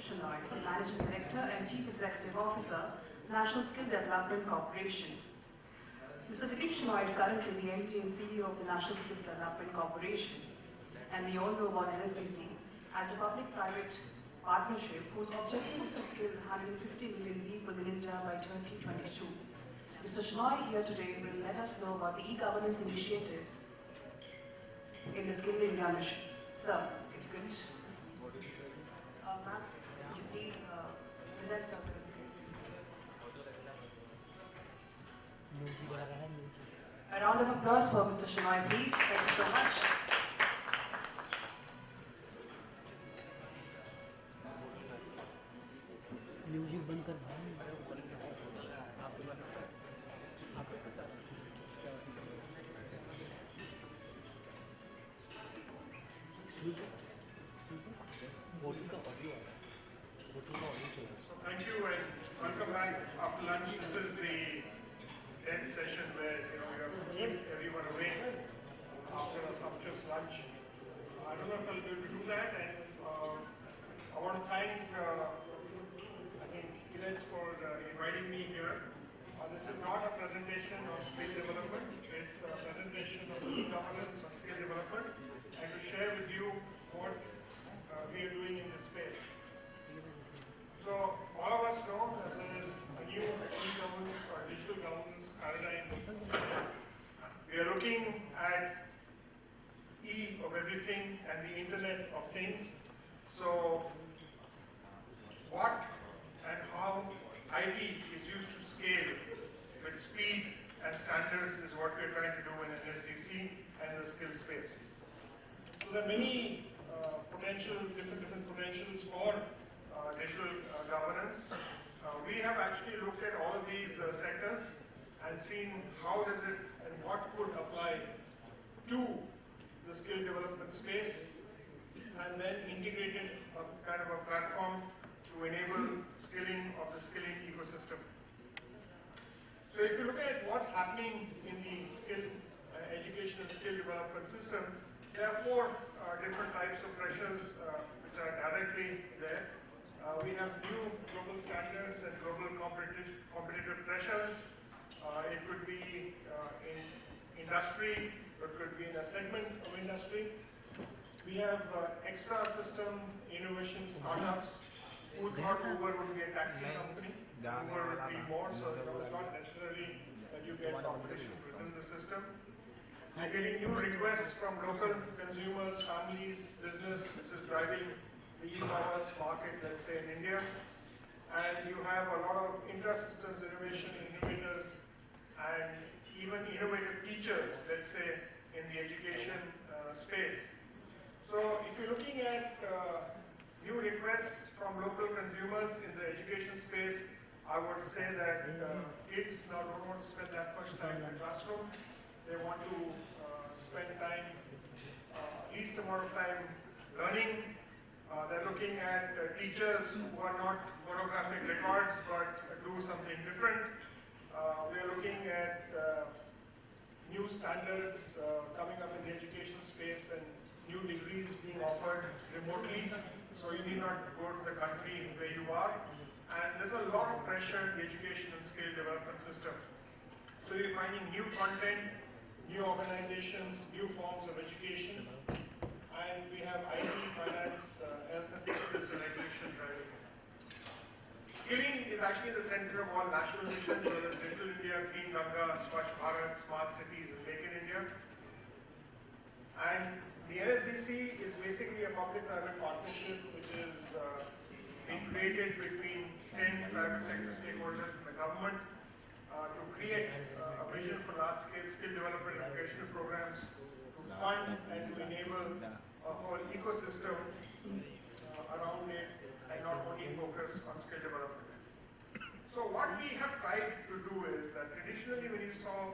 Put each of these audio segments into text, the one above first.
Shenoy, the Managing Director and Chief Executive Officer, National Skill Development Corporation. Mr. Dilip Shenoy is currently the MD and CEO of the National Skills Development Corporation, and we all know about NSDC as a public-private partnership whose objective is to skill 150 million people in India by 2022. Mr. Shenoy here today will let us know about the e-governance initiatives in the Skill India mission. Sir, if you could. Ma'am, would you please present sir? A round of applause for Mr. Shenoy, please. Thank you so much. Music बंद कर So thank you and welcome back after lunch. This is the 10th session where we have to keep everyone awake after a sumptuous lunch. I don't know if I'll be able to do that, and I want to thank Gilles for inviting me here. This is not a presentation of skill development, it's a presentation of e-governance on skill development, and to share with you what we are doing in this space. So all of us know that there is a new e-governance or digital governance paradigm. We are looking at E of everything and the Internet of Things. So what and how IT is used to scale with speed and standards is what we are trying to do in NSDC and the skill space. So there are many different potentials for digital governance. We have actually looked at all of these sectors and seen how does it and what could apply to the skill development space, and then integrated a kind of a platform to enable skilling of the skilling ecosystem. So if you look at what's happening in the skill education and skill development system, there are four different types of pressures which are directly there. We have new global standards and global competitive pressures. It could be in industry, it could be in a segment of industry. We have extra system innovation startups who thought Uber would be a taxi company. Uber would be more, so it was not necessarily that you get competition within the system. You're getting new requests from local consumers, families, business, which is driving the e-commerce market, let's say in India. And you have a lot of intra-systems innovation, innovators, and even innovative teachers, let's say, in the education space. So if you're looking at new requests from local consumers in the education space, I would say that kids now don't want to spend that much time in the classroom. They want to spend time, least amount of time learning. They're looking at teachers who are not monographic records but do something different. We are looking at new standards coming up in the education space and new degrees being offered remotely, so you need not go to the country where you are. And there's a lot of pressure in the education and skill development system. So you're finding new content, new organizations, new forms of education, and we have IT, finance, health and fitness and regulation driving. Skilling is actually the center of all national missions, whether it's Digital India, Clean Ganga, Swachh Bharat, Smart Cities, and Make in India. And the NSDC is basically a public-private partnership which is being created between 10 private sector stakeholders in the government to create a vision for large-scale skill development and educational programs to fund and to enable a whole ecosystem around it and not only focus on skill development. So what we have tried to do is that traditionally when you saw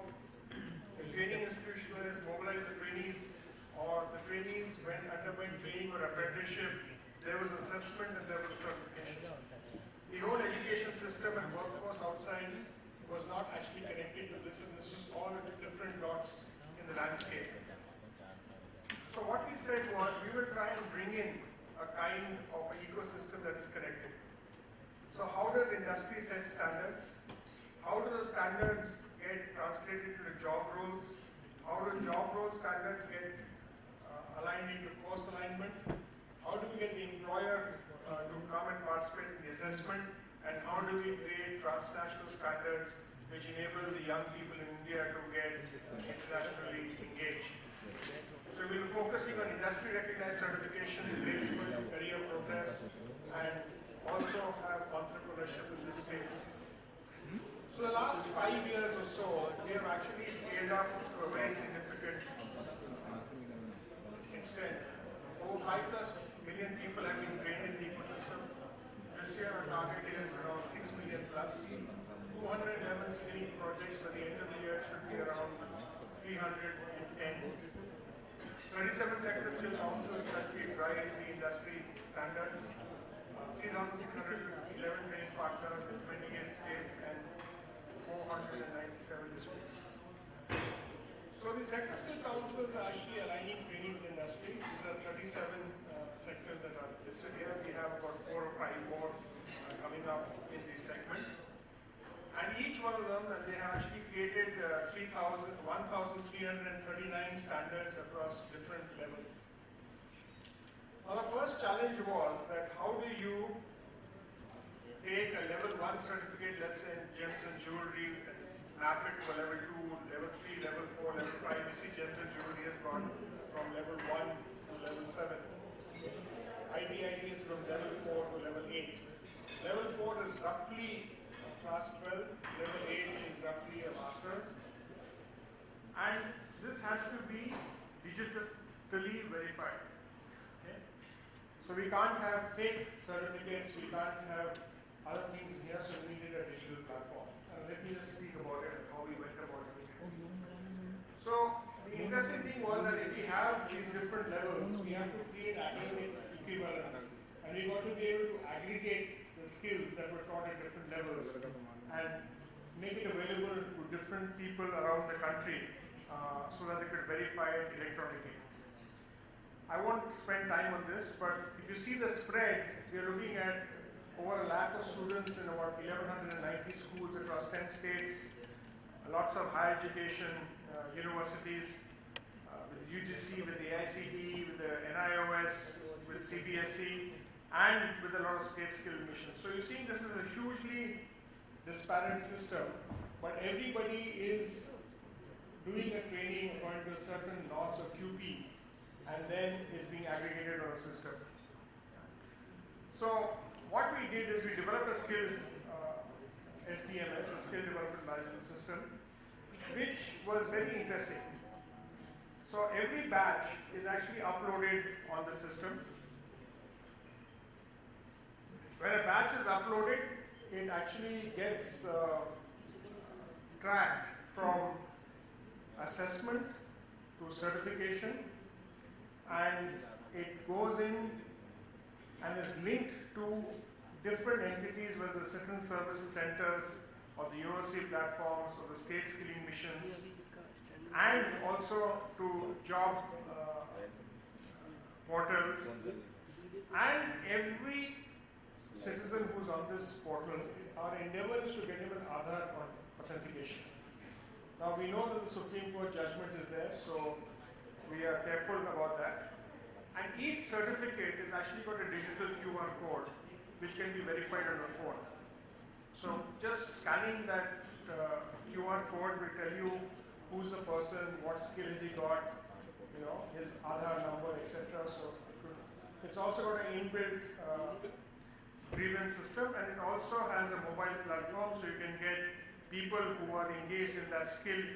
the training institution whereas mobilize the trainees or the trainees underwent training or apprenticeship, there was assessment and there was certification. The whole education system and workforce outside was not actually connected to this, and this was all different dots in the landscape. So what we said was we will try and bring in a kind of an ecosystem that disconnected. So how does industry set standards? How do the standards get translated to the job roles? How do job role standards get aligned into course alignment? How do we get the employer to come and participate in the assessment? And how do we create transnational standards which enable the young people in India to get internationally engaged? So we'll be focusing on industry recognized certification, basically career progress, and also have entrepreneurship in this space. So the last 5 years or so, we have actually scaled up to a very significant extent. Over 5+ million people have been trained in the ecosystem. This year our target is around 6 million plus. 211 skilling projects by the end of the year should be around 310. 37 sector skill councils that we drive the industry standards. 3,611 training partners in 28 states and 497 districts. So the sector skill councils are actually aligning training with industry. These are 37 sectors that are listed here. We have about 4 or 5 more coming up in this segment. And each one of them, they have actually created 1,339 standards across different levels. Now the first challenge was that how do you take a level 1 certificate, let's say in gems and jewelry, and map it to a level 2, level 3, level 4, level 5. You see gems and jewelry has gone from level 1 to level 7. ITIT is from level 4 to level 8. Level 4 is roughly class 12, level 8 is roughly a master's. And this has to be digitally verified. Okay? So we can't have fake certificates, we can't have other things here, so we needed a digital platform. And let me just speak about it and how we went about it. So the interesting thing was that if we have these different levels, we have to create academic equivalence. And we got to be able to aggregate the skills that were taught at different levels and make it available to different people around the country so that they could verify it electronically. I won't spend time on this, but if you see the spread, we are looking at over 1 lakh of students in about 1,190 schools across 10 states, lots of higher education universities, with UGC, with the AICTE, with the NIOS, with CBSE, and with a lot of state skill missions. So you're seeing this is a hugely disparate system, but everybody is doing a training according to a certain loss of QP, and then it's being aggregated on a system. So what we did is we developed a skill SDMS, a skill development management system, which was very interesting. So every batch is actually uploaded on the system. When a batch is uploaded, it actually gets tracked from assessment to certification, and it goes in and is linked to different entities, whether the citizen services centers or the university platforms or the state skilling missions, and also to job portals. And every citizen who's on this portal, our endeavor is to get him an Aadhaar authentication. Now we know that the Supreme Court judgment is there, so we are careful about that. And each certificate is actually got a digital QR code which can be verified on the phone. So just scanning that QR code will tell you who's the person, what skill has he got, you know, his Aadhaar number, etc. So it's also got an inbuilt grievance system, and it also has a mobile platform, so you can get people who are engaged in that skill.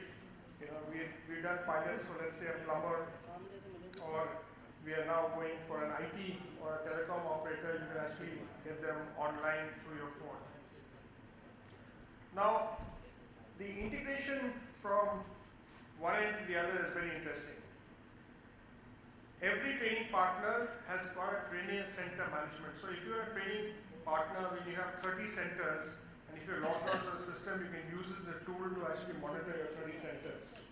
You know, we've done pilots for, let's say, a plumber, or we are now going for an IT or a telecom operator. You can actually get them online through your phone. Now, the integration from one end to the other is very interesting. Every training partner has got a training center management. So if you're a training partner, when you have 30 centers, and if you're logged onto the system, you can use it as a tool to actually monitor your 30 centers.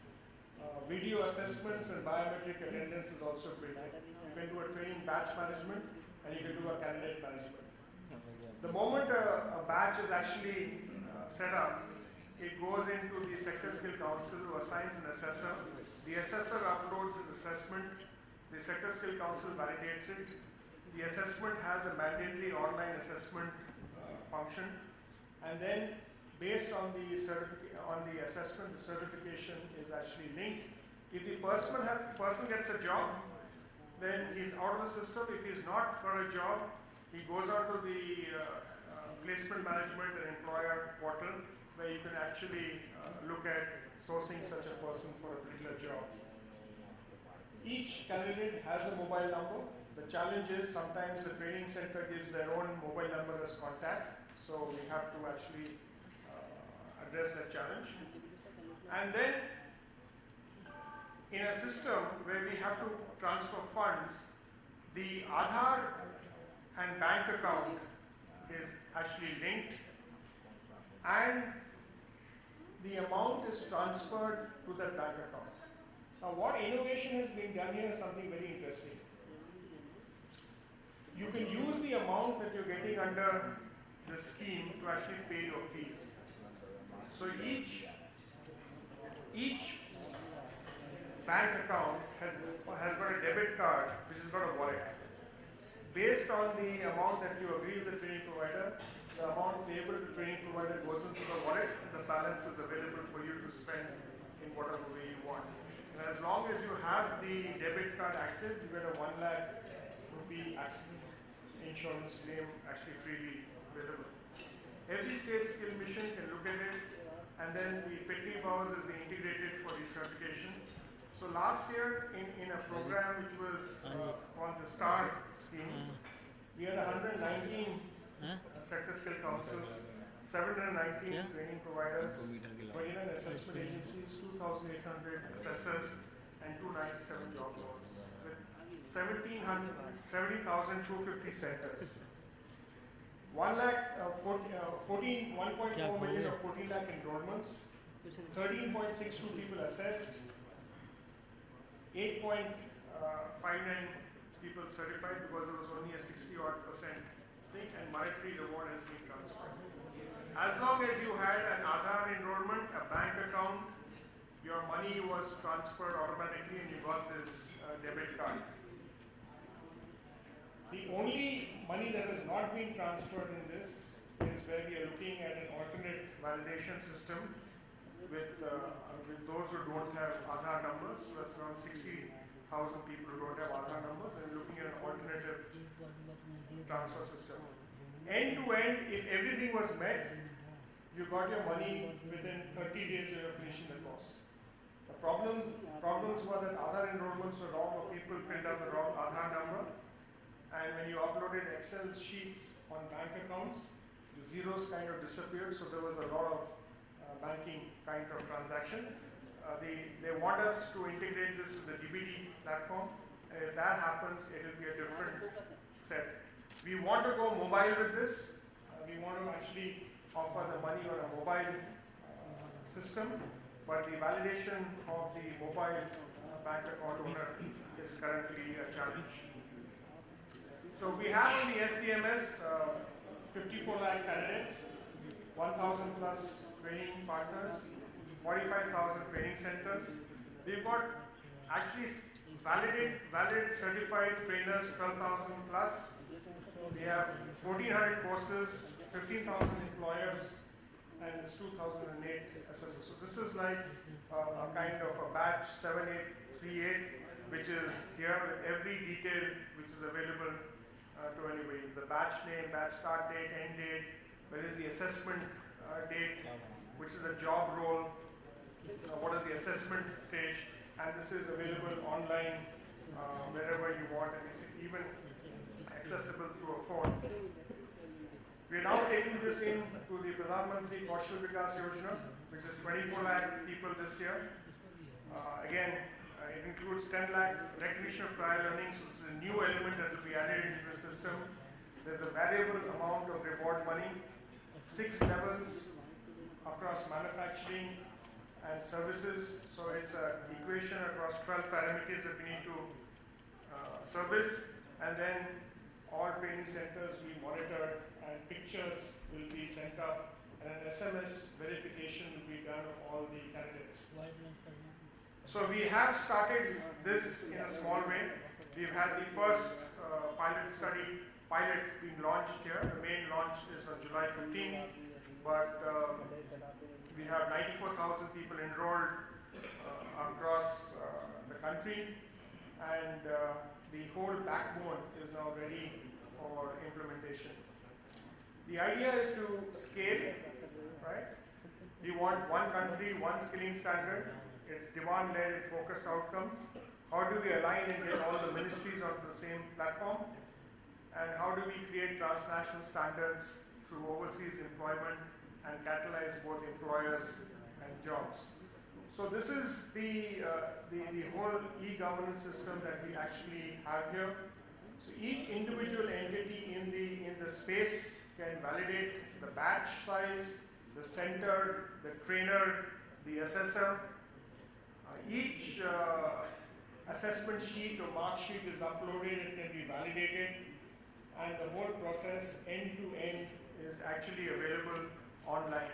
Video assessments and biometric attendance is also built in. You can do a training batch management, and you can do a candidate management. The moment a batch is actually set up, it goes into the Sector Skill Council who assigns an assessor. The assessor uploads his assessment. The Sector Skill Council validates it. The assessment has a mandatory online assessment function. And then based on the assessment, the certification is actually linked. If the person gets a job, then he's out of the system. If he's not got a job, he goes out to the placement management and employer portal where you can actually look at sourcing such a person for a particular job. Each candidate has a mobile number. The challenge is sometimes the training center gives their own mobile number as contact, so we have to actually address that challenge. And then in a system where we have to transfer funds, the Aadhaar and bank account is actually linked, and the amount is transferred to that bank account. Now, what innovation has been done here is something very interesting. You can use the amount that you're getting under the scheme to actually pay your fees. So each bank account has got a debit card which has got a wallet. Based on the amount that you agree with the training provider, the amount payable to the training provider goes into the wallet and the balance is available for you to spend in whatever way you want. And as long as you have the debit card active, you get a 1 lakh rupee accident insurance claim actually freely visible. Every state skill mission can look at it, and then the Pitney Bowes is integrated for the certification. So last year in a program which was called the STAR scheme, we had 119 sector skill councils, 719 training providers, 29 assessment agencies, 2,800 assessors, and 297 job boards with 70,250 centers. 1.4 million or 14 lakh enrollments, 13.62 people assessed, 8.59 people certified because there was only a 60-odd% stake, and monetary reward has been transferred. As long as you had an Aadhaar enrollment, a bank account, your money was transferred automatically and you got this debit card. The only money that has not been transferred in this is where we are looking at an alternate validation system with those who don't have Aadhaar numbers. So that's around 60,000 people who don't have Aadhaar numbers, and we're looking at an alternative transfer system. End to end, if everything was met, you got your money within 30 days you were finishing the course. The problems were that Aadhaar enrollments were wrong, or people filled out the wrong Aadhaar number, and when you uploaded Excel sheets on bank accounts, the zeros kind of disappeared, so there was a lot of banking kind of transaction. They want us to integrate this with the DBT platform, and if that happens, it will be a different set. We want to go mobile with this. We want to actually offer the money on a mobile system, but the validation of the mobile bank account owner is currently a challenge. So we have on the SDMS 54 lakh candidates, 1,000 plus training partners, 45,000 training centers. We've got actually valid certified trainers, 12,000 plus. We have 1,400 courses, 15,000 employers, and it's 2,008 assessors. So this is like a kind of a batch 7838, which is here with every detail which is available to anybody. The batch name, batch start date, end date, where is the assessment date, which is a job role, what is the assessment stage, and this is available online wherever you want, and it's even accessible through a phone. We are now taking this in to the Pradhan Mantri Kaushal Vikas Yojana, which is 24 lakh people this year. It includes 10 lakh recognition of prior learning, so this is a new element that will be added into the system. There's a variable amount of reward money, 6 levels across manufacturing and services. So it's an equation across 12 parameters that we need to service, and then all training centers we monitor and pictures will be sent up, and an SMS verification will be done of all the candidates. So we have started this in a small way. We've had the first pilot being launched here. The main launch is on July 15th, but we have 94,000 people enrolled across the country, and the whole backbone is now ready for implementation. The idea is to scale, right? We want one country, one skilling standard. It's demand-led and focused outcomes. How do we align and get all the ministries onto the same platform? And how do we create transnational standards through overseas employment and catalyze both employers and jobs? So this is the whole e-governance system that we actually have here. So each individual entity in the space can validate the batch size, the center, the trainer, the assessor. Each assessment sheet or mark sheet is uploaded and can be validated, and the whole process end to end is actually available online.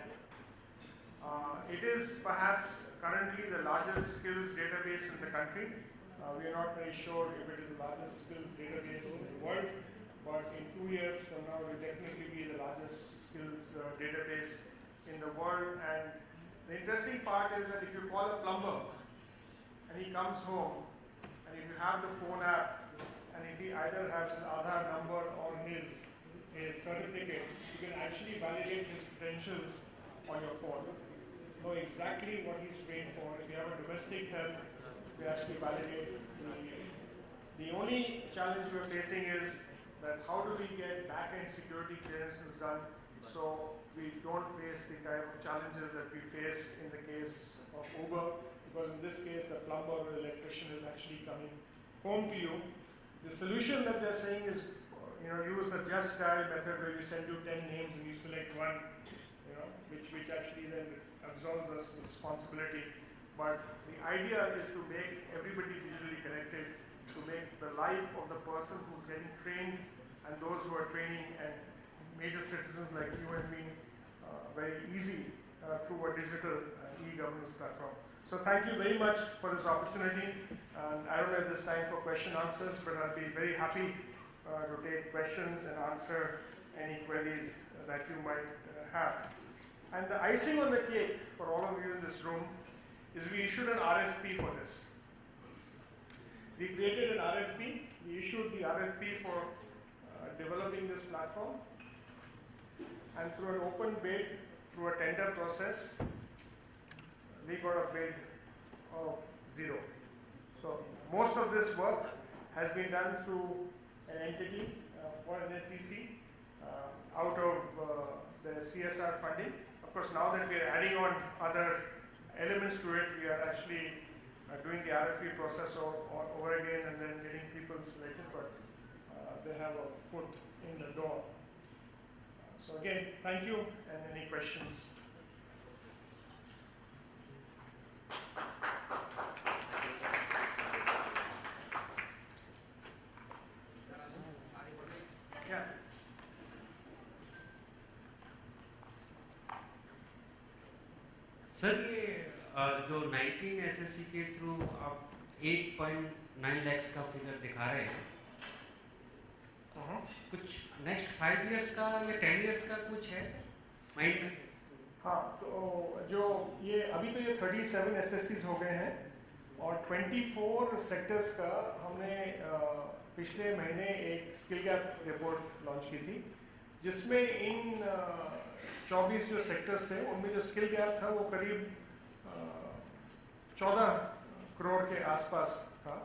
It is perhaps currently the largest skills database in the country. We are not very sure if it is the largest skills database in the world, but in 2 years from now it will definitely be the largest skills database in the world. And the interesting part is that if you call a plumber and he comes home, and if you have the phone app, and if he either has his Aadhaar number or his certificate, you can actually validate his credentials on your phone. Know exactly what he's trained for. If you have a domestic help, we actually validate. The only challenge we're facing is that how do we get back-end security clearances done so we don't face the kind of challenges that we face in the case of Uber, because in this case the plumber or electrician is actually coming home to you. The solution that they're saying is, use the just dial method where we send you 10 names and you select one, which actually then absolves us of responsibility. But the idea is to make everybody digitally connected, to make the life of the person who's getting trained and those who are training and major citizens like you and me very easy through a digital e-governance platform. So thank you very much for this opportunity. I don't know if there's time for question answers, but I'll be very happy to take questions and answer any queries that you might have. And the icing on the cake for all of you in this room is we issued an RFP for this. We created an RFP. We issued the RFP for developing this platform. And through an open bid, through a tender process, we got a bid of 0. So most of this work has been done through an entity for NSDC out of the CSR funding. Of course, now that we are adding on other elements to it, we are actually doing the RFP process over again and then getting people selected, but they have a foot in the door. So again, thank you, and any questions? Yeah. Sir ये जो 19 SSC के through आप 8.9 लाख का figure दिखा रहे हैं, कुछ next 5 years का या 10 इयर्स का कुछ है सर माइंड में? हाँ, तो जो ये अभी तो ये 37 एसएससीज हो गए हैं और 24 सेक्टर्स का हमने पिछले महीने एक स्किल गैप रिपोर्ट लॉन्च की थी, जिसमें इन 24 जो सेक्टर्स थे उनमें जो स्किल गैप था वो करीब 14 करोड़ के आसपास था,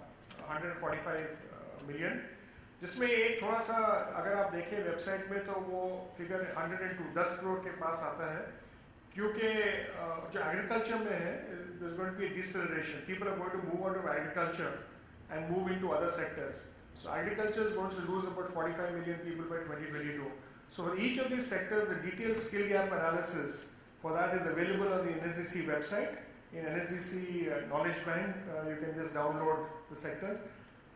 145 मिलियन, जिसमें एक थोड़ा सा अगर आप देखें वेबसाइट में तो वो फिगर 10 करोड़ के पास आता है, क्योंकि जो एग्रीकल्चर में है there's going to be a deceleration. People are going to move out of agriculture and move into other sectors. So agriculture is going to lose about 45 million people by 2022. So for each of these sectors, the detailed skill gap analysis for that is available on the NSDC website. In NSDC Knowledge Bank, you can just download the sectors.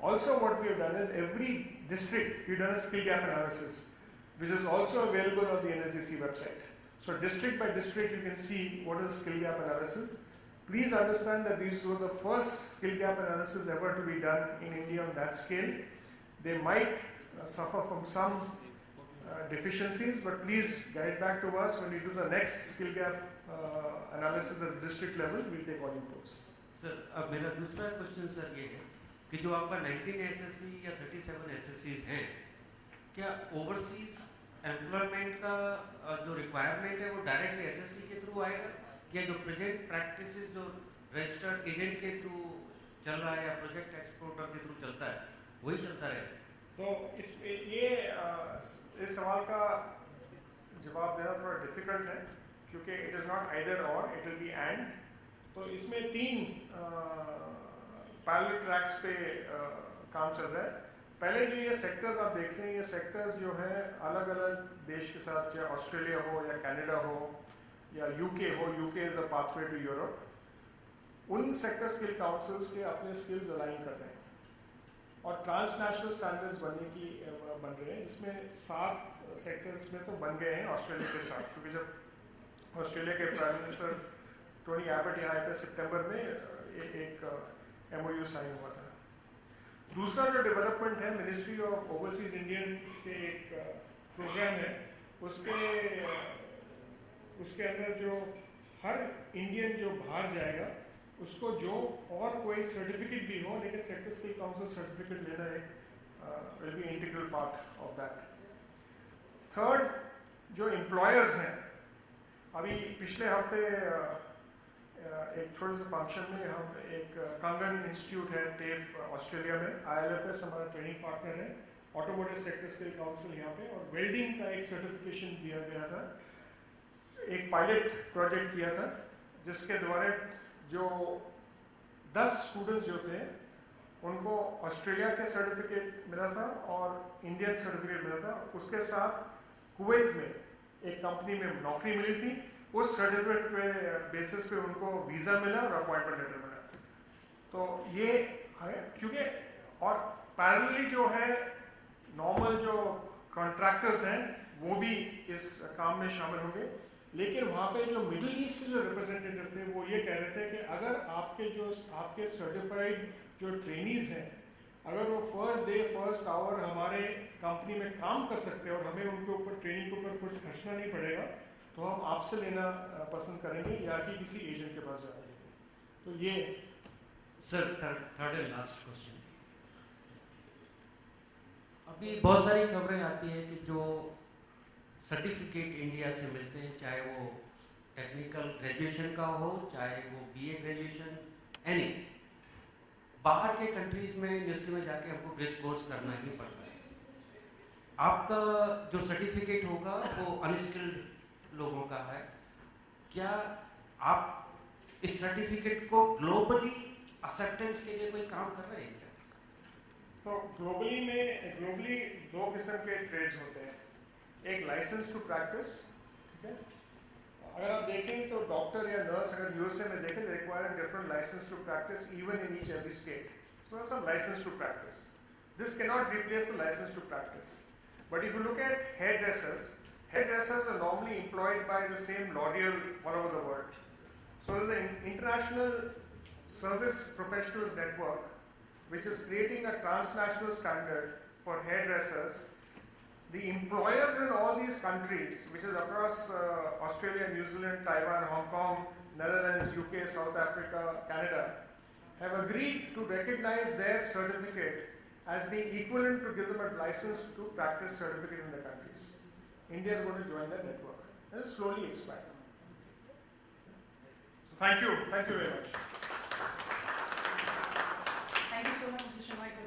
Also what we have done is every district, we've done a skill gap analysis. which is also available on the NSDC website. So district by district, you can see what is the skill gap analysis. Please understand that these were the first skill gap analysis ever to be done in India on that scale. They might suffer from some deficiencies, but please guide back to us when we do the next skill gap analysis at the district level. We'll take all inputs. Sir, अब मेरा दूसरा question sir ये है कि जो आपका 19 SSC या 37 SSCs हैं, क्या ओवरसीज एम्प्लॉयमेंट का जो रिक्वायरमेंट है वो डायरेक्टली SSC के थ्रू आएगा, या जो प्रेजेंट प्रैक्टिसेस जो रजिस्टर्ड एजेंट के थ्रू चल रहा है या प्रोजेक्ट एक्सपोर्टर के थ्रू चलता है वही चलता रहेगा? तो इस सवाल का जवाब देना थोड़ा डिफिकल्ट है, क्योंकि इट इज़ नॉट आइदर और, इट विल बी एंड. तो इसमें 3 पैरेलल ट्रैक्स पे काम चल रहा है. पहले जो ये सेक्टर्स आप देख रहे हैं, ये सेक्टर्स जो हैं अलग अलग देश के साथ, चाहे ऑस्ट्रेलिया हो या कनाडा हो या यूके हो, UK is a pathway to Europe, उन सेक्टर स्किल काउंसिल्स के अपने स्किल्स अलाइन कर रहे हैं और ट्रांसनेशनल स्टैंडर्ड्स बन रहे हैं. इसमें 7 सेक्टर्स में तो बन गए हैं ऑस्ट्रेलिया के साथ, क्योंकि जब ऑस्ट्रेलिया के प्राइम मिनिस्टर टोनी एबट यहाँ आए थे सितंबर में, एक MOU साइन हुआ था. दूसरा जो डेवलपमेंट है, मिनिस्ट्री ऑफ ओवरसीज इंडियन के एक प्रोग्राम है, उसके अंदर जो हर इंडियन जो बाहर जाएगा उसको जो और कोई सर्टिफिकेट भी हो, लेकिन सेक्टर स्किल काउंसिल सर्टिफिकेट लेना एक will be integral part of that. Third, जो एम्प्लॉयर्स हैं, अभी पिछले हफ्ते एक छोटे से फंक्शन में हम एक कंगन इंस्टीट्यूट है टेफ ऑस्ट्रेलिया में, ILFS हमारा ट्रेनिंग पार्टनर है, ऑटोमोटिव सेक्टर स्किल काउंसिल यहाँ पे, और वेल्डिंग का एक सर्टिफिकेशन दिया गया था. एक पायलट प्रोजेक्ट किया था जिसके द्वारा जो 10 स्टूडेंट्स जो थे उनको ऑस्ट्रेलिया के सर्टिफिकेट मिला था और इंडियन सर्टिफिकेट मिला था. उसके साथ कुवैत में एक कंपनी में नौकरी मिली थी, उस सर्टिफिकेट पे बेसिस पे उनको वीज़ा मिला और अपॉइंटमेंट लेटर मिला. तो ये है, क्योंकि और पैरेलली जो है नॉर्मल जो कॉन्ट्रैक्टर्स हैं वो भी इस काम में शामिल होंगे. लेकिन वहाँ पे जो मिडिल ईस्ट जो रिप्रेजेंटेटिव थे वो ये कह रहे थे कि अगर आपके सर्टिफाइड जो ट्रेनीज हैं, अगर वो फर्स्ट डे फर्स्ट आवर हमारे कंपनी में काम कर सकते हैं और हमें उनके ऊपर ट्रेनिंग के ऊपर कुछ खर्चना नहीं पड़ेगा, तो हम आपसे लेना पसंद करेंगे या कि किसी एजेंट के पास जाएंगे. तो ये sir third and last question. अभी बहुत सारी खबरें आती हैं कि जो सर्टिफिकेट इंडिया से मिलते हैं, चाहे वो टेक्निकल ग्रेजुएशन का हो, चाहे वो BA ग्रेजुएशन, एनी, बाहर के कंट्रीज में यूनिवर्सिटी में जाके हमको ब्रिज कोर्स करना ही पड़ता है. आपका जो सर्टिफिकेट होगा वो अनस्किल्ड लोगों का है. क्या आप इस सर्टिफिकेट को ग्लोबली एक्सेप्टेंस के लिए कोई काम कर रहे हैं क्या? तो ग्लोबली 2 किस्म के ट्रेड्स होते हैं. एक लाइसेंस टू प्रैक्टिस, ठीक है. अगर आप देखें तो डॉक्टर या नर्स अगर USA में देखें, they require a different license to practice even in each every state. So there's some license to practice. This cannot replace the license to practice. But if you look at hairdressers are normally employed by the same L'Oreal all over the world. So there's an international service professionals network which is creating a transnational standard for hairdressers. The employers in all these countries, which is across Australia, New Zealand, Taiwan, Hong Kong, Netherlands, UK, South Africa, Canada, have agreed to recognize their certificate as being equivalent to give them a license to practice certificate in the countries. India is going to join that network and slowly expand. So thank you very much. Thank you so much, Mr. Sharma.